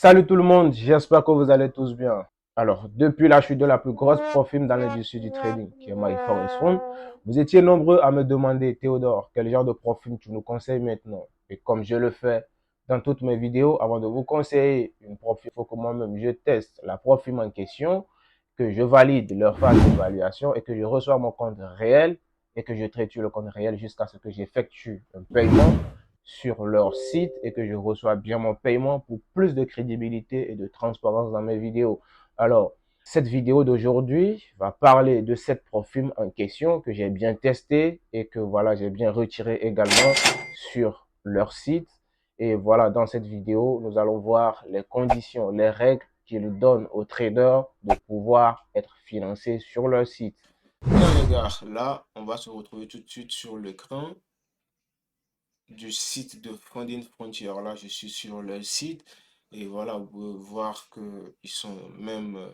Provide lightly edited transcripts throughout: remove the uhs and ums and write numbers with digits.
Salut tout le monde, j'espère que vous allez tous bien. Alors, depuis la chute de la plus grosse profime dans l'industrie du trading, qui est My Forex Fund, vous étiez nombreux à me demander, Théodore, quel genre de profime tu nous conseilles maintenant? Et comme je le fais dans toutes mes vidéos, avant de vous conseiller une profime, il faut que moi-même je teste la profime en question, que je valide leur phase d'évaluation et que je reçois mon compte réel et que je traite le compte réel jusqu'à ce que j'effectue un paiement sur leur site et que je reçois bien mon paiement pour plus de crédibilité et de transparence dans mes vidéos. Alors, cette vidéo d'aujourd'hui va parler de cette profil en question que j'ai bien testé et que voilà, j'ai bien retiré également sur leur site. Et voilà, dans cette vidéo, nous allons voir les conditions, les règles qu'ils donnent aux traders de pouvoir être financés sur leur site. Bien les gars, là, on va se retrouver tout de suite sur l'écran du site de Funding Frontier. Là, je suis sur le site et voilà, vous pouvez voir que ils sont même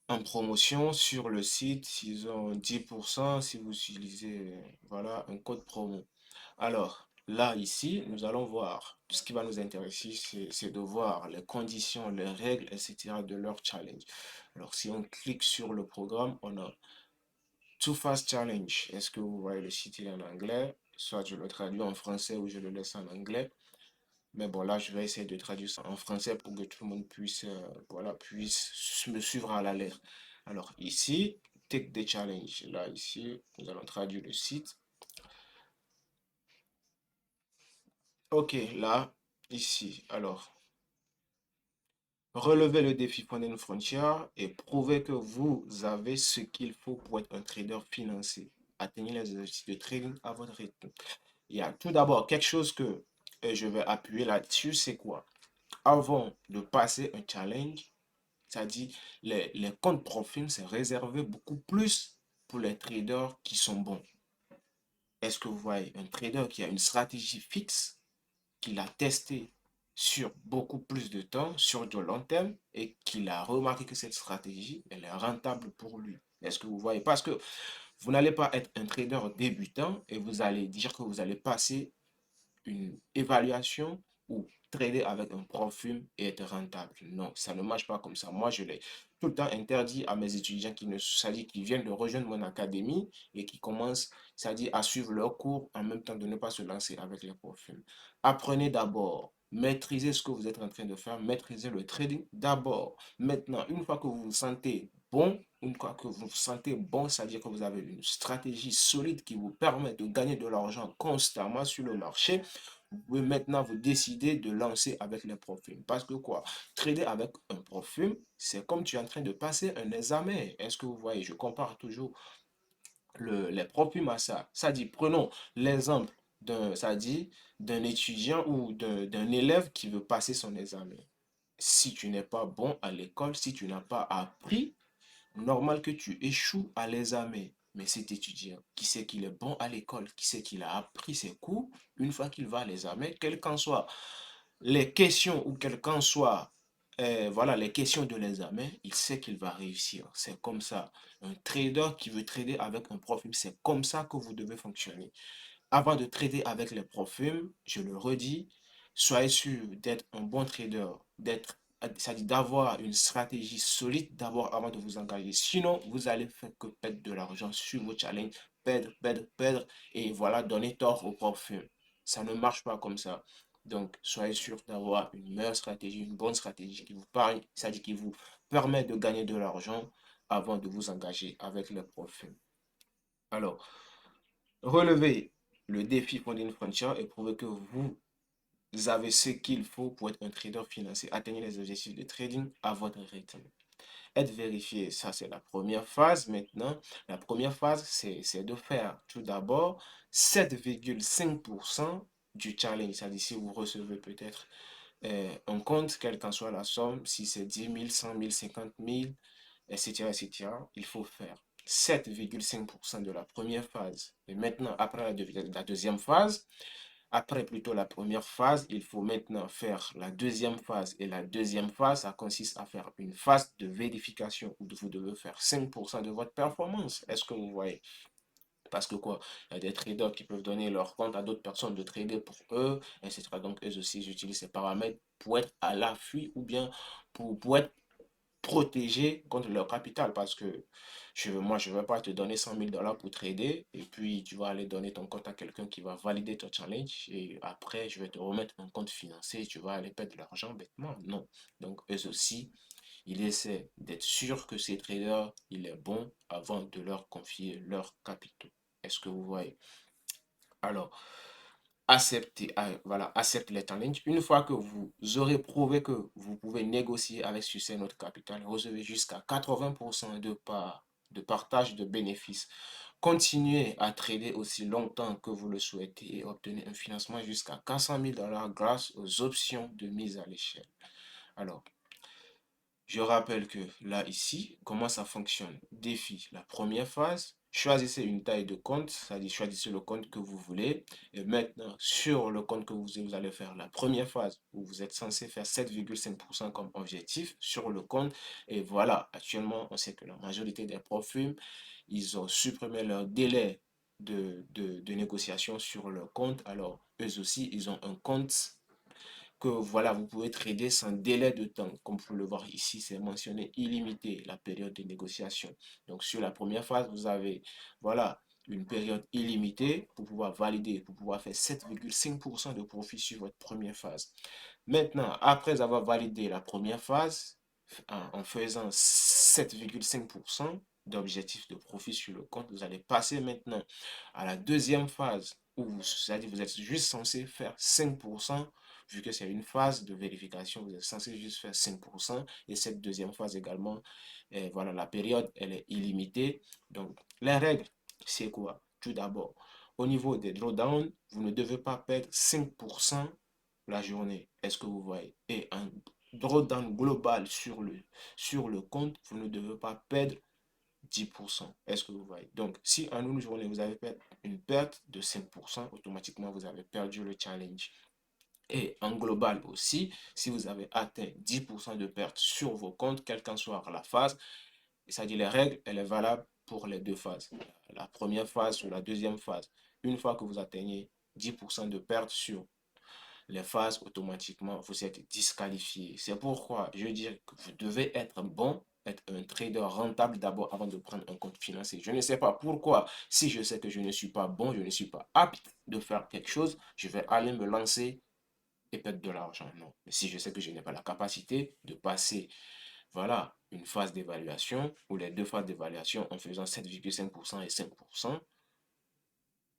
en promotion sur le site. Ils ont 10% si vous utilisez voilà, un code promo. Alors, là, ici, nous allons voir. Ce qui va nous intéresser, c'est de voir les conditions, les règles, etc. de leur challenge. Alors, si on clique sur le programme, on a Too Fast Challenge. Est-ce que vous voyez le site il est en anglais? Soit je le traduis en français ou je le laisse en anglais. Mais bon, là, je vais essayer de traduire ça en français pour que tout le monde puisse, voilà, puisse me suivre à la lettre. Alors, ici, Take the Challenge. Là, ici, nous allons traduire le site. Ok, là, ici. Alors, relevez le défi Funding Frontier et prouvez que vous avez ce qu'il faut pour être un trader financier. Atteignez les objectifs de trading à votre rythme. Il y a tout d'abord quelque chose que je vais appuyer là-dessus, c'est quoi? Avant de passer un challenge, c'est-à-dire les comptes profils, c'est réservé beaucoup plus pour les traders qui sont bons. Est-ce que vous voyez un trader qui a une stratégie fixe, qu'il a testé sur beaucoup plus de temps, sur du long terme, et qu'il a remarqué que cette stratégie, elle est rentable pour lui? Est-ce que vous voyez? Parce que vous n'allez pas être un trader débutant et vous allez dire que vous allez passer une évaluation ou trader avec un profil et être rentable. Non, ça ne marche pas comme ça. Moi, je l'ai tout le temps interdit à mes étudiants qui ne, c'est-à-dire qui viennent de rejoindre mon académie et qui commencent, c'est-à-dire à suivre leurs cours en même temps de ne pas se lancer avec les profils. Apprenez d'abord. Maîtrisez ce que vous êtes en train de faire, maîtrisez le trading d'abord. Maintenant, une fois que vous vous sentez bon, une fois que vous vous sentez bon, c'est-à-dire que vous avez une stratégie solide qui vous permet de gagner de l'argent constamment sur le marché, vous pouvez maintenant vous décider de lancer avec les profils. Parce que quoi? Trader avec un profil, c'est comme tu es en train de passer un examen. Est-ce que vous voyez? Je compare toujours les profils à ça. Ça dit, prenons l'exemple ça dit, d'un étudiant ou d'un élève qui veut passer son examen. Si tu n'es pas bon à l'école, si tu n'as pas appris, normal que tu échoues à l'examen. Mais cet étudiant qui sait qu'il est bon à l'école, qui sait qu'il a appris ses cours, une fois qu'il va à l'examen, quelles qu'en soient les questions ou quelles qu'en soient voilà, les questions de l'examen, il sait qu'il va réussir. C'est comme ça. Un trader qui veut trader avec un profil, c'est comme ça que vous devez fonctionner. Avant de trader avec les profils, je le redis, soyez sûr d'être un bon trader, c'est-à-dire d'avoir une stratégie solide d'abord avant de vous engager. Sinon, vous allez faire que perdre de l'argent sur vos challenges, perdre, perdre, perdre, et voilà, donner tort au profil. Ça ne marche pas comme ça. Donc, soyez sûr d'avoir une meilleure stratégie, une bonne stratégie qui vous parle, c'est-à-dire qui vous permet de gagner de l'argent avant de vous engager avec les profils. Alors, relevez le défi Funding Frontier et prouvez que vous avez ce qu'il faut pour être un trader financier. Atteignez les objectifs de trading à votre rythme. Être vérifié, ça c'est la première phase. Maintenant, la première phase, c'est de faire tout d'abord 7,5% du challenge. C'est-à-dire si vous recevez peut-être un compte, quelle qu'en soit la somme, si c'est 10 000, 100 000, 50 000, etc., etc., il faut faire 7,5% de la première phase. Et maintenant, après la deuxième phase, après plutôt la première phase, il faut maintenant faire la deuxième phase. Et la deuxième phase, ça consiste à faire une phase de vérification où vous devez faire 5% de votre performance. Est-ce que vous voyez? Parce que quoi, il y a des traders qui peuvent donner leur compte à d'autres personnes de trader pour eux, etc. Donc, eux aussi, ils utilisent ces paramètres pour être à l'affût ou bien pour être protégés contre leur capital. Parce que moi, je ne vais pas te donner 100 000 $ pour trader et puis tu vas aller donner ton compte à quelqu'un qui va valider ton challenge et après, je vais te remettre un compte financier et tu vas aller perdre de l'argent bêtement. Non. Donc, eux aussi, ils essaient d'être sûrs que ces traders, il est bon avant de leur confier leurs capitaux. Est-ce que vous voyez? Alors, voilà, accepte les challenges. Une fois que vous aurez prouvé que vous pouvez négocier avec succès notre capital, recevez jusqu'à 80% de partage de bénéfices. Continuez à trader aussi longtemps que vous le souhaitez et obtenez un financement jusqu'à 400 000 $ grâce aux options de mise à l'échelle. Alors, je rappelle que là, ici, comment ça fonctionne? Défi, la première phase, choisissez une taille de compte, c'est-à-dire choisissez le compte que vous voulez. Et maintenant, sur le compte que vous allez faire la première phase, où vous êtes censé faire 7,5% comme objectif sur le compte. Et voilà, actuellement, on sait que la majorité des profils, ils ont supprimé leur délai de négociation sur leur compte. Alors, eux aussi, ils ont un compte que voilà, vous pouvez trader sans délai de temps. Comme vous pouvez le voir ici, c'est mentionné illimité, la période de négociation. Donc, sur la première phase, vous avez, voilà, une période illimitée pour pouvoir valider, pour pouvoir faire 7,5% de profit sur votre première phase. Maintenant, après avoir validé la première phase, en faisant 7,5% d'objectif de profit sur le compte, vous allez passer maintenant à la deuxième phase où c'est-à-dire vous êtes juste censé faire 5%, vu que c'est une phase de vérification, vous êtes censé juste faire 5%, et cette deuxième phase également, voilà, la période, elle est illimitée. Donc, les règles, c'est quoi? Tout d'abord, au niveau des drawdowns, vous ne devez pas perdre 5% la journée. Est-ce que vous voyez? Et un drawdown global sur le compte, vous ne devez pas perdre 10%. Est-ce que vous voyez? Donc, si en une journée, vous avez une perte de 5%, automatiquement, vous avez perdu le challenge. Et en global aussi, si vous avez atteint 10% de perte sur vos comptes, quelle qu'en soit la phase, c'est-à-dire les règles, elle est valable pour les deux phases, la première phase ou la deuxième phase. Une fois que vous atteignez 10% de perte sur les phases, automatiquement, vous êtes disqualifié. C'est pourquoi je dis que vous devez être bon, être un trader rentable d'abord avant de prendre un compte financier. Je ne sais pas pourquoi, si je sais que je ne suis pas bon, je ne suis pas apte de faire quelque chose, je vais aller me lancer et perdre de l'argent. Non. Mais si je sais que je n'ai pas la capacité de passer, voilà, une phase d'évaluation ou les deux phases d'évaluation en faisant 7,5% et 5%,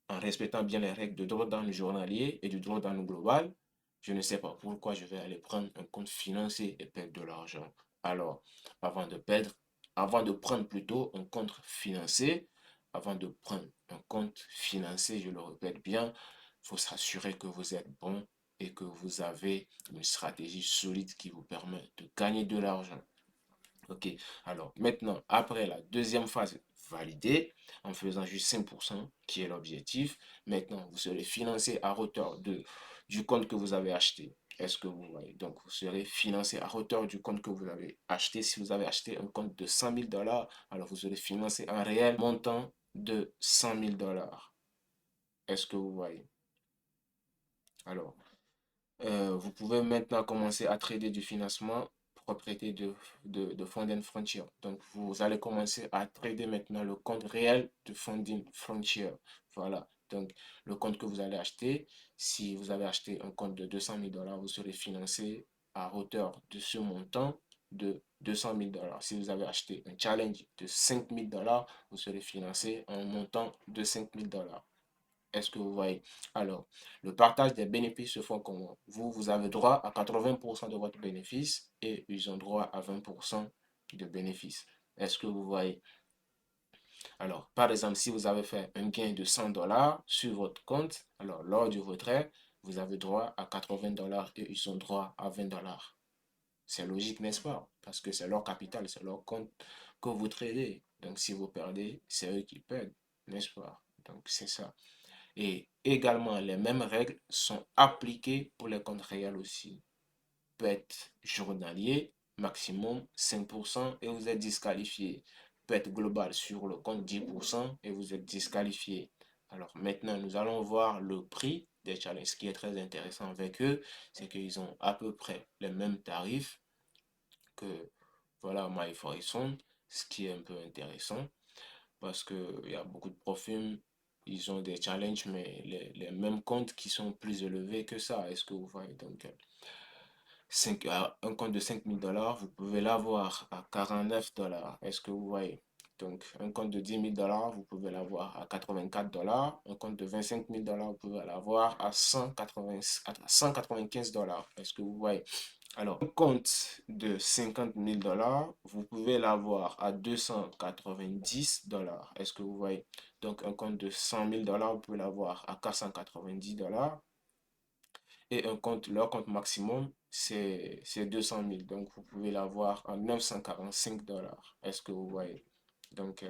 en respectant bien les règles de drawdown journalier et du drawdown global, je ne sais pas pourquoi je vais aller prendre un compte financier et perdre de l'argent. Alors, avant de perdre, avant de prendre plutôt un compte financier, avant de prendre un compte financier, je le répète bien, il faut s'assurer que vous êtes bon et que vous avez une stratégie solide qui vous permet de gagner de l'argent. Ok, alors maintenant, après la deuxième phase validée, en faisant juste 5%, qui est l'objectif, maintenant vous serez financé à hauteur du compte que vous avez acheté. Est-ce que vous voyez? Donc, vous serez financé à hauteur du compte que vous avez acheté. Si vous avez acheté un compte de 100 000 $, alors vous serez financé en réel montant de 100 000 $. Est-ce que vous voyez? Alors, vous pouvez maintenant commencer à trader du financement propriété de Funding Frontier. Donc, vous allez commencer à trader maintenant le compte réel de Funding Frontier. Voilà. Donc, le compte que vous allez acheter, si vous avez acheté un compte de 200 000 $, vous serez financé à hauteur de ce montant de 200 000 $. Si vous avez acheté un challenge de 5 000 $, vous serez financé à un montant de 5 000 $. Est-ce que vous voyez? Alors, le partage des bénéfices se font comment? Vous avez droit à 80% de votre bénéfice et ils ont droit à 20% de bénéfices. Est-ce que vous voyez? Alors, par exemple, si vous avez fait un gain de 100 $ sur votre compte, alors lors du retrait, vous avez droit à 80 $ et ils ont droit à 20 $. C'est logique, n'est-ce pas? Parce que c'est leur capital, c'est leur compte que vous tradez. Donc, si vous perdez, c'est eux qui perdent, n'est-ce pas? Donc, c'est ça. Et également, les mêmes règles sont appliquées pour les comptes réels aussi. Peut être journalier, maximum 5% et vous êtes disqualifié. perte globale sur le compte 10% et vous êtes disqualifié. Alors maintenant, nous allons voir le prix des challenges. Ce qui est très intéressant avec eux, c'est qu'ils ont à peu près les mêmes tarifs que voilà, MyForeign, ce qui est un peu intéressant parce qu'il y a beaucoup de profils, ils ont des challenges, mais les mêmes comptes qui sont plus élevés que ça. Est-ce que vous voyez? Donc, un compte de 5 000 $, vous pouvez l'avoir à 49 $. Est-ce que vous voyez? Donc, un compte de 10 000 $, vous pouvez l'avoir à 84 $. Un compte de 25 000 $, vous pouvez l'avoir à 195 $. Est-ce que vous voyez? Alors, un compte de 50 000 $, vous pouvez l'avoir à 290 $. Est-ce que vous voyez? Donc, un compte de 100 000 $, vous pouvez l'avoir à 490 $. Et leur compte maximum, c'est 200 000. Donc, vous pouvez l'avoir à 945 $. Est-ce que vous voyez? Donc,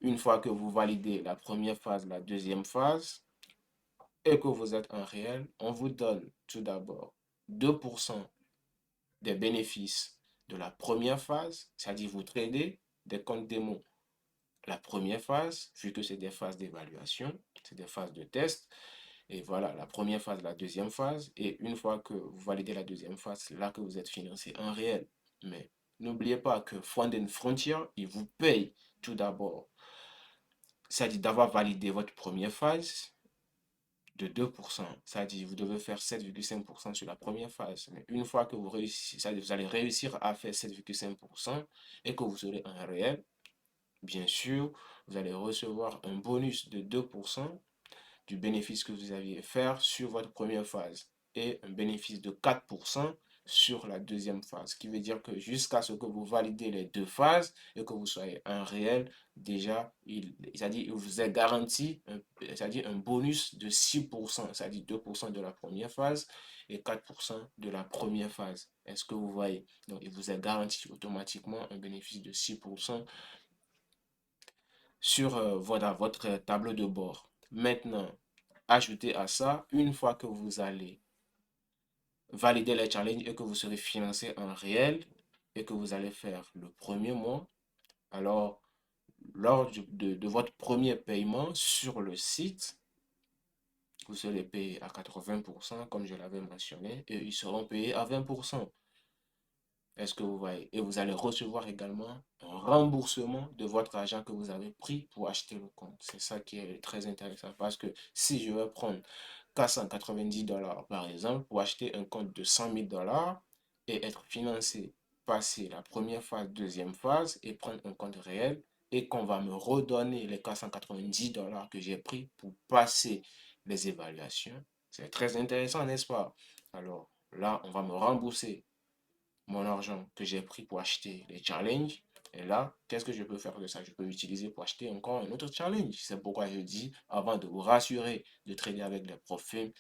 une fois que vous validez la première phase, la deuxième phase, et que vous êtes en réel, on vous donne tout d'abord 2% des bénéfices de la première phase, c'est-à-dire vous tradez des comptes démo. La première phase, vu que c'est des phases d'évaluation, c'est des phases de test, et voilà, la première phase, la deuxième phase. Et une fois que vous validez la deuxième phase, c'est là que vous êtes financé en réel. Mais n'oubliez pas que Fund Frontier, il vous paye tout d'abord. C'est-à-dire d'avoir validé votre première phase de 2%. C'est-à-dire vous devez faire 7,5% sur la première phase. Mais une fois que vous réussissez, c'est-à-dire vous allez réussir à faire 7,5% et que vous serez en réel, bien sûr, vous allez recevoir un bonus de 2% du bénéfice que vous aviez fait sur votre première phase et un bénéfice de 4% sur la deuxième phase. Ce qui veut dire que jusqu'à ce que vous validez les deux phases et que vous soyez en réel, déjà, c'est-à-dire il vous est garanti c'est-à-dire un bonus de 6%, c'est-à-dire 2% de la première phase et 4% de la première phase. Est-ce que vous voyez? Donc, il vous est garanti automatiquement un bénéfice de 6% sur voilà, votre tableau de bord. Maintenant, ajoutez à ça, une fois que vous allez valider les challenges et que vous serez financé en réel et que vous allez faire le premier mois, alors lors de votre premier paiement sur le site, vous serez payé à 80%, comme je l'avais mentionné, et ils seront payés à 20%. Est-ce que vous voyez? Et vous allez recevoir également un remboursement de votre argent que vous avez pris pour acheter le compte. C'est ça qui est très intéressant parce que si je vais prendre 490 $ par exemple pour acheter un compte de 100 000 $ et être financé, passer la première phase, deuxième phase et prendre un compte réel et qu'on va me redonner les 490 $ que j'ai pris pour passer les évaluations, c'est très intéressant, n'est-ce pas? Alors là, on va me rembourser mon argent que j'ai pris pour acheter les challenges. Et là, qu'est-ce que je peux faire de ça? Je peux l'utiliser pour acheter encore un autre challenge. C'est pourquoi je dis, avant de vous rassurer de trader avec les profils,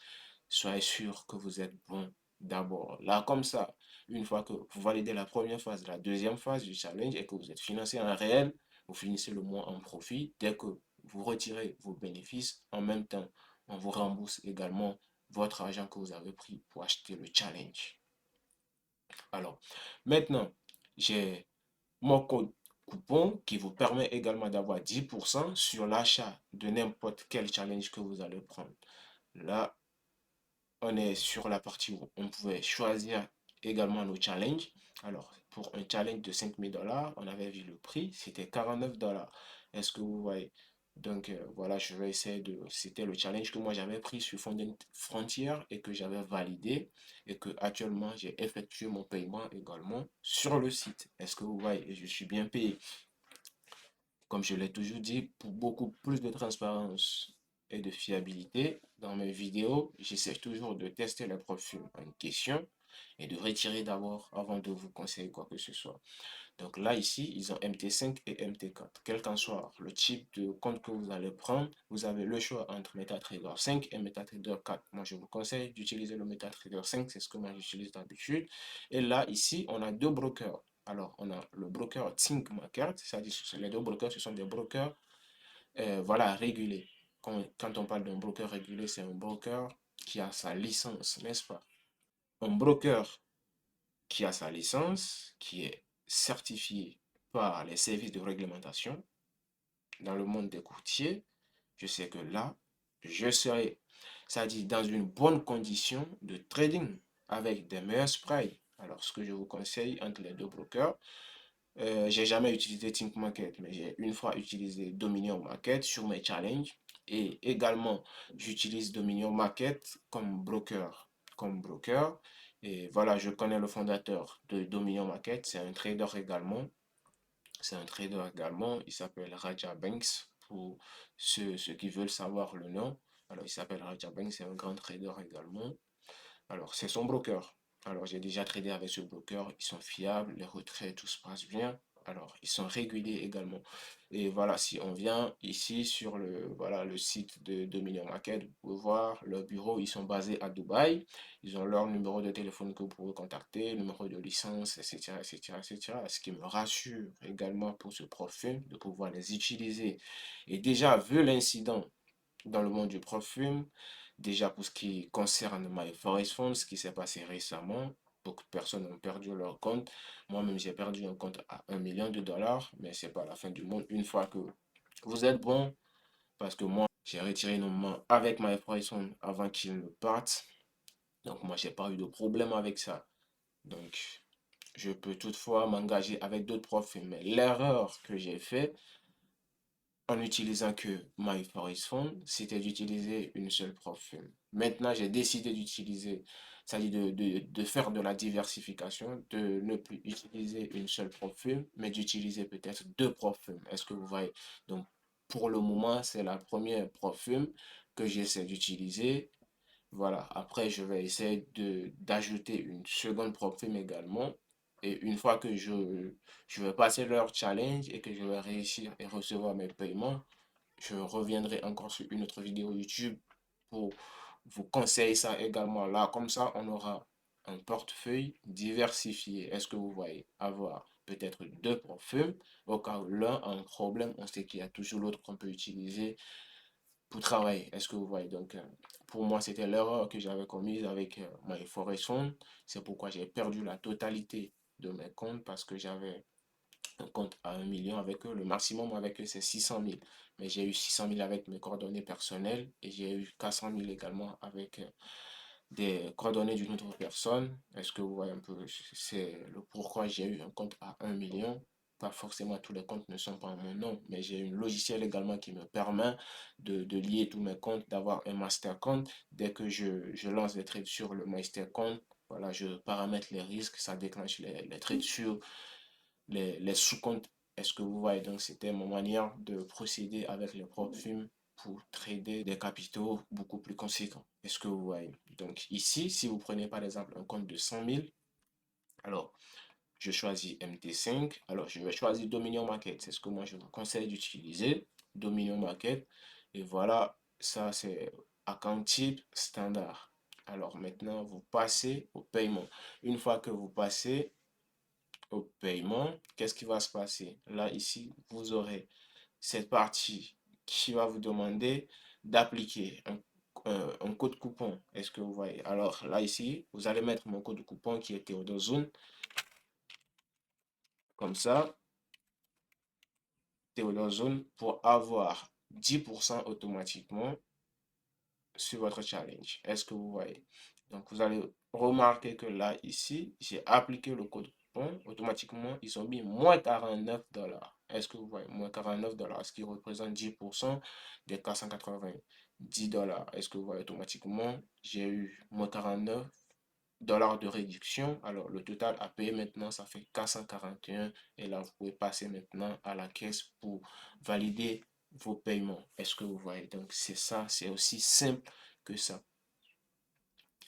soyez sûr que vous êtes bon d'abord. Là, comme ça, une fois que vous validez la première phase, la deuxième phase du challenge et que vous êtes financé en réel, vous finissez le mois en profit. Dès que vous retirez vos bénéfices, en même temps, on vous rembourse également votre argent que vous avez pris pour acheter le challenge. Alors, maintenant, j'ai mon code coupon qui vous permet également d'avoir 10% sur l'achat de n'importe quel challenge que vous allez prendre. Là, on est sur la partie où on pouvait choisir également nos challenges. Alors, pour un challenge de 5 000 $, on avait vu le prix, c'était 49 $. Est-ce que vous voyez? Donc, voilà, je vais essayer de... C'était le challenge que moi j'avais pris sur Fondent Frontier et que j'avais validé et que actuellement j'ai effectué mon paiement également sur le site. Est-ce que vous voyez? Et je suis bien payé. Comme je l'ai toujours dit, pour beaucoup plus de transparence et de fiabilité, dans mes vidéos, j'essaie toujours de tester les profils en question et de retirer d'abord avant de vous conseiller quoi que ce soit. Donc là, ici, ils ont MT5 et MT4. Quel qu'en soit le type de compte que vous allez prendre, vous avez le choix entre MetaTrader 5 et MetaTrader 4. Moi, je vous conseille d'utiliser le MetaTrader 5, c'est ce que moi j'utilise d'habitude. Et là, ici, on a deux brokers. Alors, on a le broker Think Market, c'est-à-dire les deux brokers, ce sont des brokers voilà, régulés. Quand on parle d'un broker régulé, c'est un broker qui a sa licence, n'est-ce pas? Un broker qui a sa licence, qui est certifié par les services de réglementation dans le monde des courtiers, je sais que là, je serai, c'est-à-dire dans une bonne condition de trading avec des meilleurs spreads. Alors, ce que je vous conseille entre les deux brokers, j'ai jamais utilisé Think Market, mais j'ai une fois utilisé Dominion Market sur mes challenges. Et également, j'utilise Dominion Market comme broker. Comme broker. Et voilà, je connais le fondateur de Dominion Market. C'est un trader également. C'est un trader également. Il s'appelle Raja Banks pour ceux qui veulent savoir le nom. Alors, il s'appelle Raja Banks. C'est un grand trader également. Alors, c'est son broker. Alors, j'ai déjà tradé avec ce broker. Ils sont fiables, les retraits, tout se passe bien. Alors, ils sont réguliers également. Et voilà, si on vient ici sur voilà, le site de Dominion Market, vous pouvez voir leur bureau. Ils sont basés à Dubaï. Ils ont leur numéro de téléphone que vous pouvez contacter, numéro de licence, etc., etc., etc. Ce qui me rassure également pour ce profil de pouvoir les utiliser. Et déjà, vu l'incident dans le monde du profil, déjà pour ce qui concerne My Forest Fund, ce qui s'est passé récemment, beaucoup de personnes ont perdu leur compte. Moi-même, j'ai perdu un compte à 1 million de dollars, mais c'est pas la fin du monde. Une fois que vous êtes bon, parce que moi, j'ai retiré énormément avec My Forest Fund avant qu'il ne parte. Donc, moi, j'ai pas eu de problème avec ça. Donc, je peux toutefois m'engager avec d'autres profils. Mais l'erreur que j'ai fait, en utilisant que My Forest Fund, c'était d'utiliser une seule profil. Maintenant, j'ai décidé d'utiliser, c'est-à-dire de faire de la diversification, de ne plus utiliser une seule profil, mais d'utiliser peut-être deux profils. Est-ce que vous voyez? Donc, pour le moment, c'est la première profil que j'essaie d'utiliser. Voilà, après, je vais essayer d'ajouter une seconde profil également. Et une fois que je vais passer leur challenge et que je vais réussir et recevoir mes paiements, je reviendrai encore sur une autre vidéo YouTube pour vous conseiller ça également. Là, comme ça, on aura un portefeuille diversifié. Est-ce que vous voyez? Avoir peut-être deux profils. Au cas où l'un a un problème, on sait qu'il y a toujours l'autre qu'on peut utiliser pour travailler. Est-ce que vous voyez? Donc, pour moi, c'était l'erreur que j'avais commise avec My Forest Fund. C'est pourquoi j'ai perdu la totalité de mes comptes parce que j'avais un compte à 1 million avec eux. Le maximum avec eux, c'est 600 000. Mais j'ai eu 600 000 avec mes coordonnées personnelles et j'ai eu 400 000 également avec des coordonnées d'une autre personne. Est-ce que vous voyez un peu? C'est le pourquoi j'ai eu un compte à 1 million. Pas forcément tous les comptes ne sont pas en mon nom, mais j'ai un logiciel également qui me permet de lier tous mes comptes, d'avoir un master compte. Dès que je lance les trades sur le master compte, voilà, je paramètre les risques, ça déclenche les trades sur les sous-comptes. Est-ce que vous voyez? Donc, c'était ma manière de procéder avec les propres films pour trader des capitaux beaucoup plus conséquents. Est-ce que vous voyez? Donc, ici, si vous prenez par exemple un compte de 100 000, alors je choisis MT5. Alors, je vais choisir Dominion Market. C'est ce que moi je vous conseille d'utiliser. Dominion Market. Et voilà, ça c'est account type standard. Alors maintenant, vous passez au paiement. Une fois que vous passez au paiement, qu'est-ce qui va se passer? Là, ici, vous aurez cette partie qui va vous demander d'appliquer un code coupon. Est-ce que vous voyez? Alors là, ici, vous allez mettre mon code coupon qui est Théodozone. Comme ça, Théodozone pour avoir 10% automatiquement sur votre challenge. Est-ce que vous voyez? Donc, vous allez remarquer que là, ici, j'ai appliqué le code coupon. Automatiquement, ils ont mis moins 49 dollars. Est-ce que vous voyez? Moins 49 dollars, ce qui représente 10% des 490 dollars. Est-ce que vous voyez? Automatiquement, j'ai eu moins 49 dollars de réduction. Alors, le total à payer maintenant, ça fait 441. Et là, vous pouvez passer maintenant à la caisse pour valider vos paiements. Est-ce que vous voyez? Donc, c'est ça, c'est aussi simple que ça.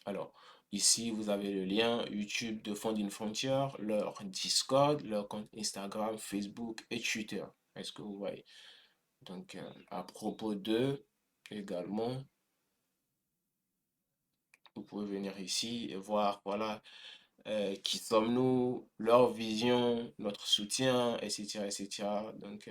Alors, ici, vous avez le lien YouTube de Funding Frontier, leur Discord, leur compte Instagram, Facebook et Twitter. Est-ce que vous voyez? Donc, à propos d'eux, également, vous pouvez venir ici et voir, voilà, qui sommes-nous, leur vision, notre soutien, etc., etc. Donc,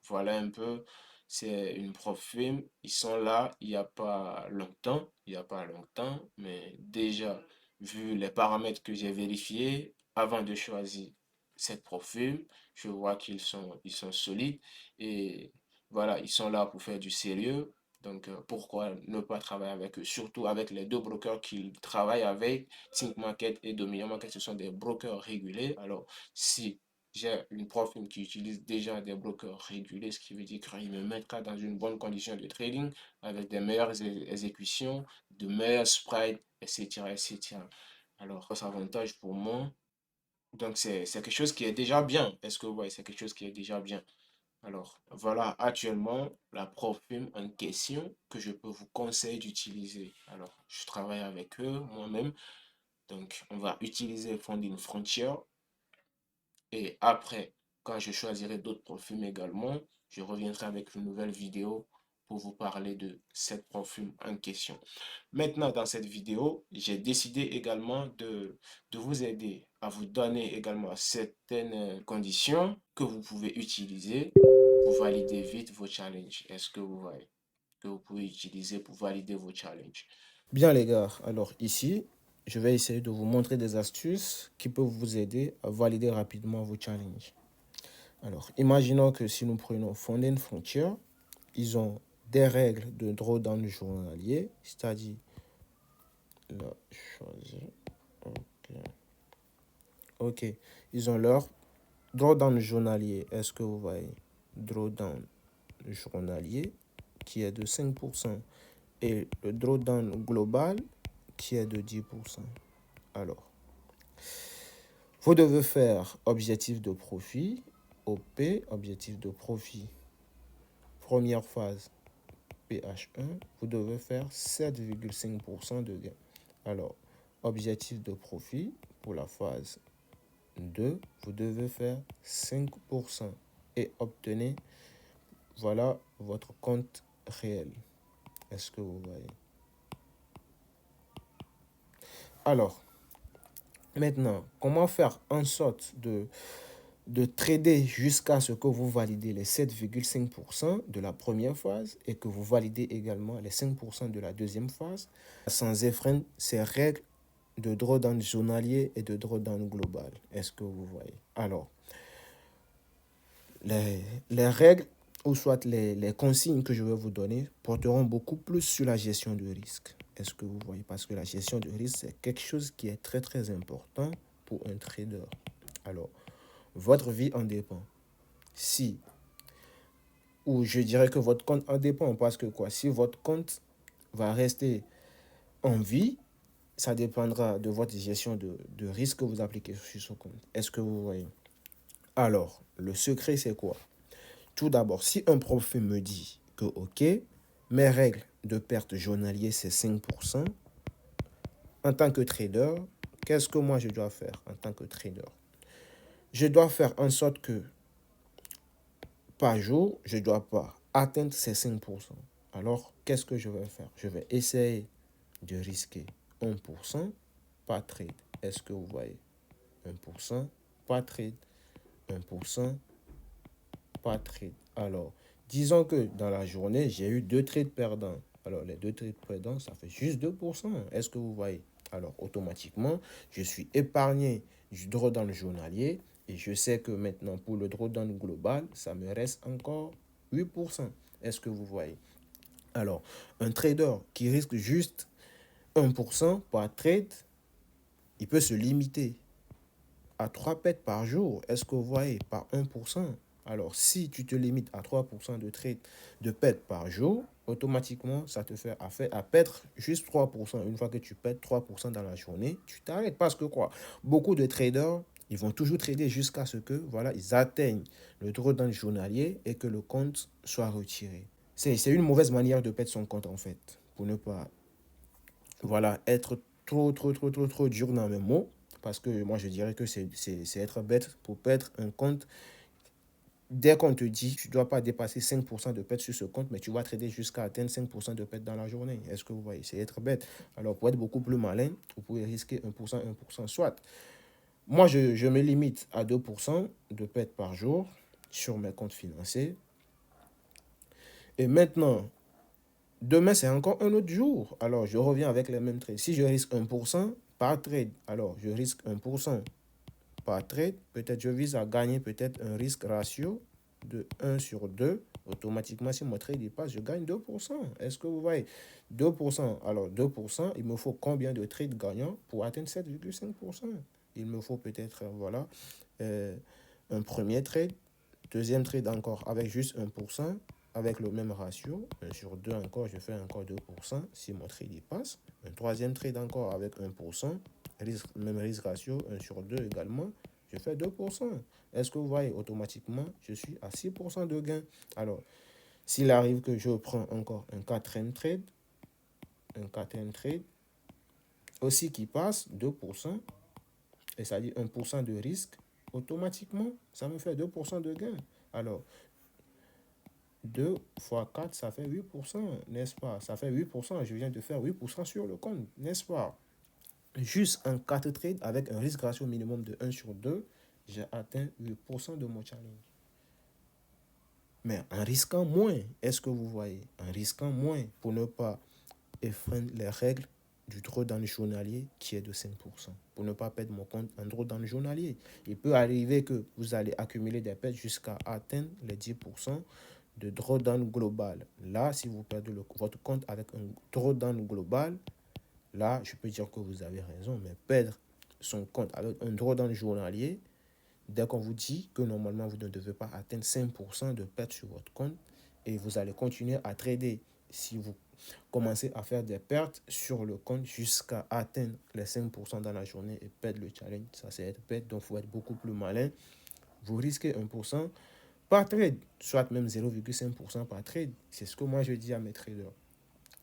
voilà un peu, c'est une prof film. Ils sont là il n'y a pas longtemps, il n'y a pas longtemps, mais déjà, vu les paramètres que j'ai vérifiés avant de choisir cette profil. Je vois ils sont solides et voilà, ils sont là pour faire du sérieux. Donc, pourquoi ne pas travailler avec eux? Surtout avec les deux brokers qu'ils travaillent avec, Think Market et Dominion Market, ce sont des brokers régulés. Alors, si j'ai une profil qui utilise déjà des brokers régulés, ce qui veut dire qu'il me mettra dans une bonne condition de trading avec des meilleures exécutions, de meilleurs spreads, etc., etc. Alors, c'est un avantage pour moi. Donc, c'est quelque chose qui est déjà bien. Est-ce que vous voyez, c'est quelque chose qui est déjà bien. Alors, voilà actuellement la profil en question que je peux vous conseiller d'utiliser. Alors, je travaille avec eux moi-même. Donc, on va utiliser Funding Frontier. Et après, quand je choisirai d'autres profils également, je reviendrai avec une nouvelle vidéo pour vous parler de cette profil en question. Maintenant, dans cette vidéo, j'ai décidé également de vous aider à vous donner également certaines conditions que vous pouvez utiliser pour valider vite vos challenges. Est-ce que vous voyez que vous pouvez utiliser pour valider vos challenges? Bien les gars, alors ici, je vais essayer de vous montrer des astuces qui peuvent vous aider à valider rapidement vos challenges. Alors, imaginons que si nous prenons Funding Frontier, ils ont des règles de drawdown journalier, c'est-à-dire, là, choisir, ok. Ok, ils ont leur drawdown journalier. Est-ce que vous voyez? Drawdown journalier qui est de 5% et le drawdown global qui est de 10%. Alors, vous devez faire objectif de profit, OP, objectif de profit, première phase, PH1, vous devez faire 7,5% de gain. Alors, objectif de profit pour la phase 2, vous devez faire 5% et obtenez, voilà, votre compte réel. Est-ce que vous voyez? Alors, maintenant, comment faire en sorte de trader jusqu'à ce que vous validez les 7,5% de la première phase et que vous validez également les 5% de la deuxième phase sans enfreindre ces règles de drawdown journalier et de drawdown global? Est-ce que vous voyez? Alors, les règles ou soit les consignes que je vais vous donner porteront beaucoup plus sur la gestion de risque. Est-ce que vous voyez? Parce que la gestion de risque, c'est quelque chose qui est très très important pour un trader. Alors, votre vie en dépend. Si, ou je dirais que votre compte en dépend, parce que quoi, si votre compte va rester en vie, ça dépendra de votre gestion de risque que vous appliquez sur ce compte. Est-ce que vous voyez? Alors, le secret, c'est quoi? Tout d'abord, si un profil me dit que, ok, mes règles de perte journalier, c'est 5%, en tant que trader, qu'est-ce que moi je dois faire en tant que trader? Je dois faire en sorte que par jour, je ne dois pas atteindre ces 5%. Alors, qu'est-ce que je vais faire? Je vais essayer de risquer 1% par trade. Est-ce que vous voyez? 1% par trade. 1% par trade. Alors, disons que dans la journée, j'ai eu 2 trades perdants. Alors, les 2 trades perdants, ça fait juste 2%. Est-ce que vous voyez? Alors, automatiquement, je suis épargné du drawdown journalier et je sais que maintenant, pour le drawdown global, ça me reste encore 8%. Est-ce que vous voyez? Alors, un trader qui risque juste 1% par trade, il peut se limiter à 3 pets par jour. Est-ce que vous voyez? Par 1%. Alors, si tu te limites à 3% de trade de pets par jour, automatiquement, ça te fait à perdre juste 3%. Une fois que tu perds 3% dans la journée, tu t'arrêtes. Parce que quoi? Beaucoup de traders, ils vont toujours trader jusqu'à ce que, voilà, ils atteignent le drawdown journalier et que le compte soit retiré. C'est une mauvaise manière de perdre son compte, en fait, pour ne pas, voilà, être trop dur dans mes mots. Parce que moi, je dirais que c'est être bête pour perdre un compte. Dès qu'on te dit, tu ne dois pas dépasser 5% de perte sur ce compte, mais tu vas trader jusqu'à atteindre 5% de perte dans la journée. Est-ce que vous voyez? C'est être bête. Alors, pour être beaucoup plus malin, vous pouvez risquer 1%, soit. Moi, je me limite à 2% de perte par jour sur mes comptes financiers. Et maintenant, demain, c'est encore un autre jour. Alors, je reviens avec les mêmes trades. Si je risque 1% par trade, alors je risque 1% par trade. Peut-être je vise à gagner peut-être un risque ratio de 1 sur 2. Automatiquement, si mon trade il passe, je gagne 2%. Est-ce que vous voyez? 2%. Alors, 2%, il me faut combien de trades gagnants pour atteindre 7,5%? Il me faut peut-être, voilà, un premier trade, deuxième trade encore avec juste 1%, avec le même ratio. 1 sur 2 encore, je fais encore 2% si mon trade y passe. Un troisième trade encore avec 1%, même risque ratio, 1 sur 2 également, je fais 2%. Est-ce que vous voyez, automatiquement, je suis à 6% de gain. Alors, s'il arrive que je prends encore un quatrième trade, aussi qui passe 2%, et ça dit 1% de risque, automatiquement, ça me fait 2% de gain. Alors, 2 fois 4, ça fait 8%, n'est-ce pas? Ça fait 8%, je viens de faire 8% sur le compte, n'est-ce pas? Juste un 4 trades avec un risque ratio minimum de 1 sur 2, j'ai atteint 8% de mon challenge. Mais en risquant moins, est-ce que vous voyez? En risquant moins pour ne pas enfreindre les règles du drawdown journalier qui est de 5%. Pour ne pas perdre mon compte en drawdown journalier. Il peut arriver que vous allez accumuler des pertes jusqu'à atteindre les 10% de drawdown global. Là, si vous perdez votre compte avec un drawdown global, là, je peux dire que vous avez raison, mais perdre son compte avec un drawdown journalier, dès qu'on vous dit que normalement vous ne devez pas atteindre 5% de perte sur votre compte et vous allez continuer à trader. Si vous commencez à faire des pertes sur le compte jusqu'à atteindre les 5% dans la journée et perdre le challenge, ça c'est être perte, donc il faut être beaucoup plus malin. Vous risquez 1% par trade, soit même 0,5% par trade. C'est ce que moi je dis à mes traders.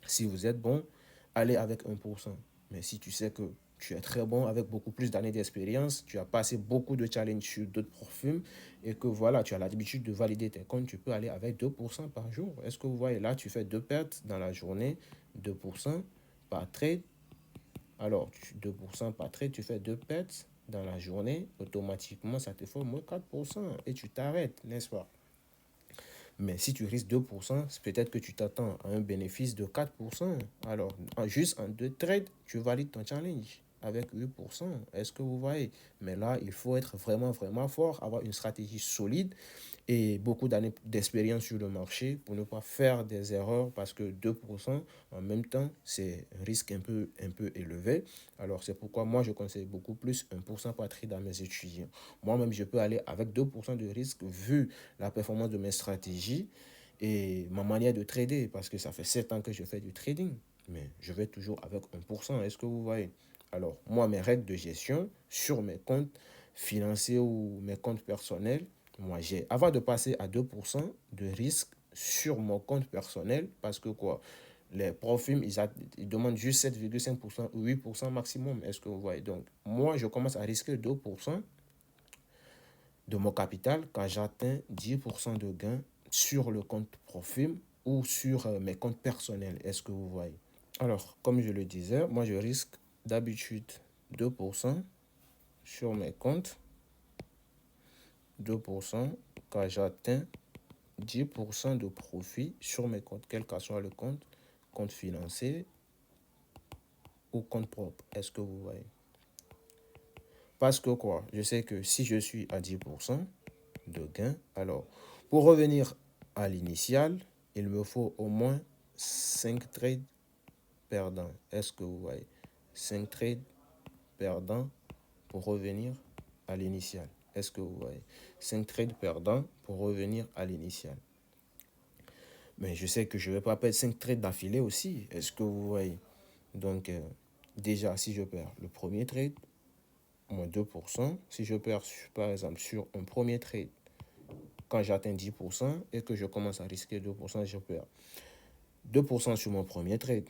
Si vous êtes bon, allez avec 1%. Mais si tu sais que tu es très bon avec beaucoup plus d'années d'expérience, tu as passé beaucoup de challenges sur d'autres profils et que voilà, tu as l'habitude de valider tes comptes, tu peux aller avec 2% par jour. Est-ce que vous voyez là, tu fais 2 pertes dans la journée, 2% par trade. Alors, 2% par trade, tu fais 2 pertes dans la journée, automatiquement, ça te fait au moins 4% et tu t'arrêtes, n'est-ce pas? Mais si tu risques 2%, c'est peut-être que tu t'attends à un bénéfice de 4%. Alors, juste en 2 trades, tu valides ton challenge avec 8%. Est-ce que vous voyez? Mais là, il faut être vraiment, vraiment fort, avoir une stratégie solide et beaucoup d'années d'expérience sur le marché pour ne pas faire des erreurs parce que 2% en même temps, c'est un risque un peu élevé. Alors, c'est pourquoi moi, je conseille beaucoup plus 1% par trade à mes étudiants. Moi-même, je peux aller avec 2% de risque vu la performance de mes stratégies et ma manière de trader parce que ça fait 7 ans que je fais du trading. Mais je vais toujours avec 1%. Est-ce que vous voyez? Alors, moi, mes règles de gestion sur mes comptes financiers ou mes comptes personnels, moi, avant de passer à 2% de risque sur mon compte personnel, parce que quoi, les profils, ils demandent juste 7,5% ou 8% maximum. Est-ce que vous voyez? Donc, moi, je commence à risquer 2% de mon capital quand j'atteins 10% de gain sur le compte profil ou sur mes comptes personnels. Est-ce que vous voyez? Alors, comme je le disais, moi, je risque d'habitude 2% sur mes comptes, 2% quand j'atteins 10% de profit sur mes comptes, quel que soit le compte financier ou compte propre. Est-ce que vous voyez? Parce que quoi? Je sais que si je suis à 10% de gain, alors pour revenir à l'initial, il me faut au moins 5 trades perdants. Est-ce que vous voyez? 5 trades perdants pour revenir à l'initial. Est-ce que vous voyez? 5 trades perdants pour revenir à l'initial. Mais je sais que je ne vais pas perdre 5 trades d'affilée aussi. Est-ce que vous voyez? Donc, déjà, si je perds le premier trade, moins 2%. Si je perds, par exemple, sur un premier trade, quand j'atteins 10% et que je commence à risquer 2%, je perds 2% sur mon premier trade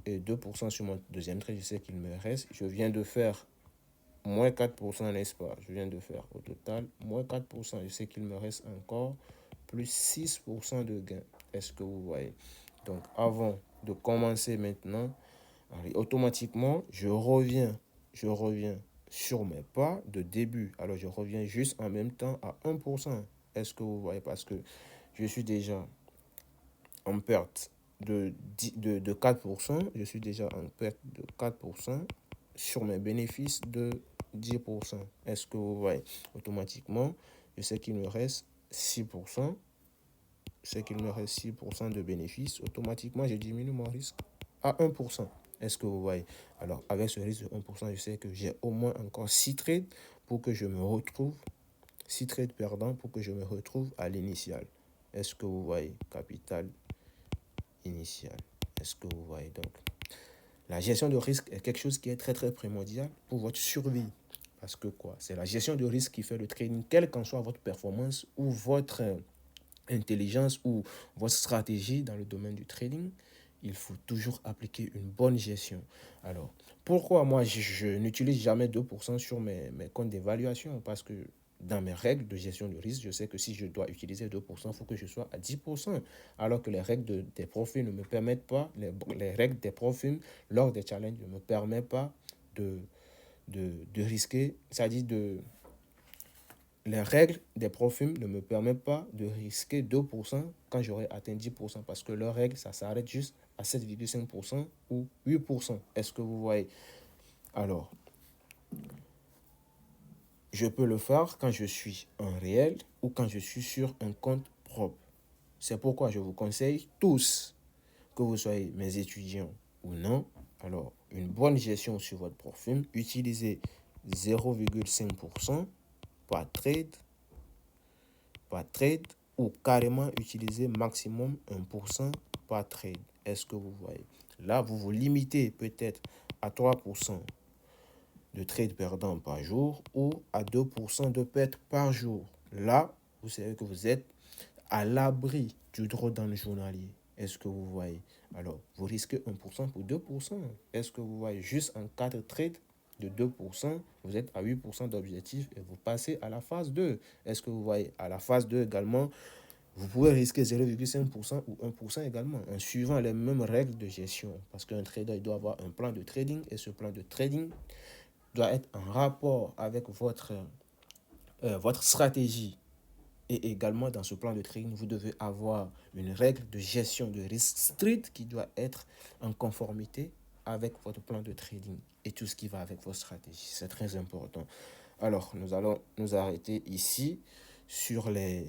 et 2% sur mon deuxième trade. Je sais qu'il me reste. Je viens de faire moins 4%, n'est-ce pas? Je viens de faire au total moins 4%. Je sais qu'il me reste encore plus 6% de gain. Est-ce que vous voyez? Donc, avant de commencer maintenant, automatiquement, je reviens sur mes pas de début. Alors, je reviens juste en même temps à 1%. Est-ce que vous voyez? Parce que je suis déjà en perte de 4%. Je suis déjà en perte de 4% sur mes bénéfices de 10%. Est-ce que vous voyez? Automatiquement, je sais qu'il me reste 6%. Je sais qu'il me reste 6% de bénéfices. Automatiquement, je diminue mon risque à 1%. Est-ce que vous voyez? Alors, avec ce risque de 1%, je sais que j'ai au moins encore 6 trades pour que je me retrouve, 6 trades perdants pour que je me retrouve à l'initial. Est-ce que vous voyez? Capital initial. Est-ce que vous voyez? Donc, la gestion de risque est quelque chose qui est très très primordial pour votre survie. Parce que quoi? C'est la gestion de risque qui fait le trading, quelle qu'en soit votre performance ou votre intelligence ou votre stratégie dans le domaine du trading. Il faut toujours appliquer une bonne gestion. Alors, pourquoi moi je n'utilise jamais 2% sur mes comptes d'évaluation? Parce que dans mes règles de gestion de risque, je sais que si je dois utiliser 2%, il faut que je sois à 10%. Alors que les règles des profils ne me permettent pas, les règles des profils lors des challenges ne me permettent pas de risquer, c'est-à-dire les règles des profils ne me permettent pas de risquer 2% quand j'aurai atteint 10% parce que leurs règles, ça s'arrête juste à 7,5% ou 8%. Est-ce que vous voyez? Alors, je peux le faire quand je suis en réel ou quand je suis sur un compte propre. C'est pourquoi je vous conseille tous, que vous soyez mes étudiants ou non, alors une bonne gestion sur votre profil, utilisez 0,5% par trade ou carrément utiliser maximum 1% par trade. Est-ce que vous voyez? Là, vous vous limitez peut-être à 3% de trade perdant par jour ou à 2% de perte par jour. Là, vous savez que vous êtes à l'abri du drawdown journalier. Est-ce que vous voyez? Alors, vous risquez 1% pour 2%. Est-ce que vous voyez? Juste en 4 trades de 2%, vous êtes à 8% d'objectif et vous passez à la phase 2. Est-ce que vous voyez? À la phase 2 également, vous pouvez risquer 0,5% ou 1% également, en suivant les mêmes règles de gestion. Parce qu'un trader il doit avoir un plan de trading et ce plan de trading doit être en rapport avec votre stratégie. Et également, dans ce plan de trading, vous devez avoir une règle de gestion de risque strict qui doit être en conformité avec votre plan de trading et tout ce qui va avec votre stratégie. C'est très important. Alors, nous allons nous arrêter ici sur les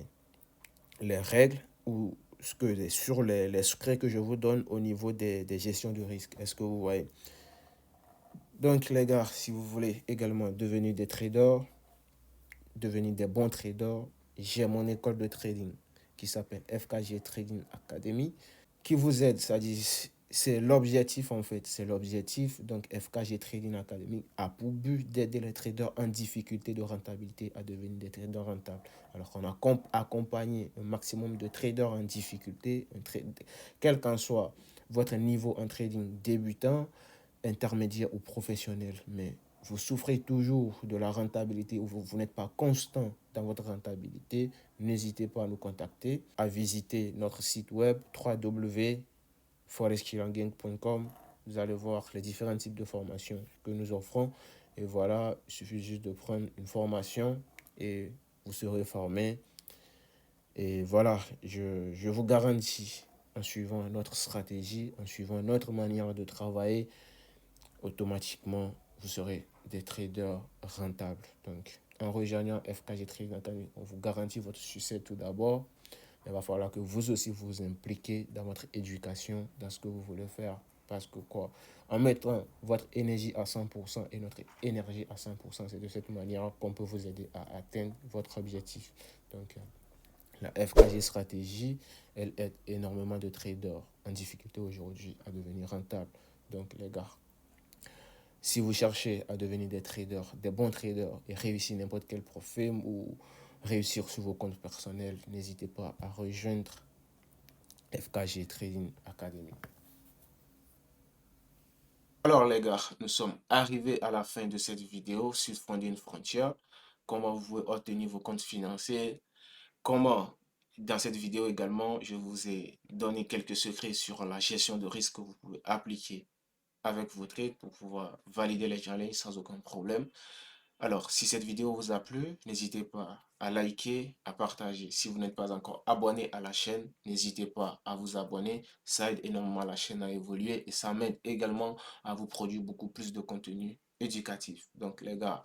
règles ou sur les secrets que je vous donne au niveau des gestions de risque. Est-ce que vous voyez? Donc, les gars, si vous voulez également devenir des traders, devenir des bons traders, j'ai mon école de trading qui s'appelle FKG Trading Academy qui vous aide, c'est-à-dire c'est l'objectif en fait, c'est l'objectif. Donc FKG Trading Academy a pour but d'aider les traders en difficulté de rentabilité à devenir des traders rentables. Alors on a accompagné un maximum de traders en difficulté, quel qu'en soit votre niveau en trading débutant, intermédiaire ou professionnel, mais vous souffrez toujours de la rentabilité ou vous n'êtes pas constant dans votre rentabilité, n'hésitez pas à nous contacter, à visiter notre site web www.foreskilangeng.com. Vous allez voir les différents types de formations que nous offrons. Et voilà, il suffit juste de prendre une formation et vous serez formé. Et voilà, je vous garantis, en suivant notre stratégie, en suivant notre manière de travailler, automatiquement, vous serez des traders rentables. Donc, en rejoignant FKG Trading Academy, on vous garantit votre succès tout d'abord. Il va falloir que vous aussi vous impliquez dans votre éducation, dans ce que vous voulez faire. Parce que quoi? En mettant votre énergie à 100% et notre énergie à 100%, c'est de cette manière qu'on peut vous aider à atteindre votre objectif. Donc, la FKG Stratégie, elle aide énormément de traders en difficulté aujourd'hui à devenir rentables. Donc, les gars, si vous cherchez à devenir des traders, des bons traders et réussir n'importe quel profil ou réussir sur vos comptes personnels, n'hésitez pas à rejoindre FKG Trading Academy. Alors les gars, nous sommes arrivés à la fin de cette vidéo sur Funding Frontier. Comment vous pouvez obtenir vos comptes financiers. Comment, dans cette vidéo également, je vous ai donné quelques secrets sur la gestion de risque que vous pouvez appliquer avec vos trades pour pouvoir valider les challenges sans aucun problème. Alors, si cette vidéo vous a plu, n'hésitez pas à liker, à partager. Si vous n'êtes pas encore abonné à la chaîne, n'hésitez pas à vous abonner. Ça aide énormément la chaîne à évoluer et ça m'aide également à vous produire beaucoup plus de contenu éducatif. Donc, les gars,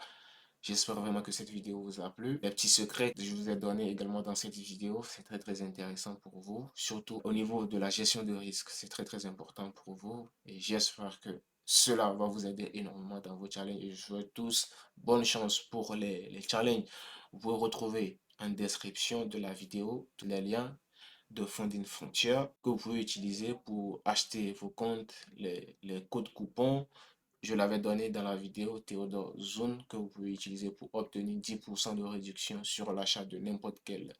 J'espère vraiment que cette vidéo vous a plu. Les petits secrets que je vous ai donnés également dans cette vidéo, c'est très très intéressant pour vous, surtout au niveau de la gestion de risque. C'est très très important pour vous et j'espère que cela va vous aider énormément dans vos challenges. Et je vous souhaite tous bonne chance pour les challenges. Vous pouvez retrouver en description de la vidéo tous les liens de Funding Frontier que vous pouvez utiliser pour acheter vos comptes, les codes coupons. Je l'avais donné dans la vidéo Théodore Zone que vous pouvez utiliser pour obtenir 10% de réduction sur l'achat de n'importe quel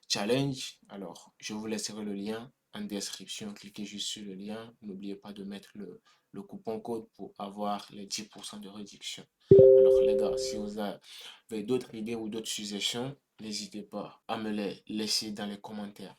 challenge. Alors, je vous laisserai le lien en description. Cliquez juste sur le lien. N'oubliez pas de mettre le coupon code pour avoir les 10% de réduction. Alors, les gars, si vous avez d'autres idées ou d'autres suggestions, n'hésitez pas à me les laisser dans les commentaires.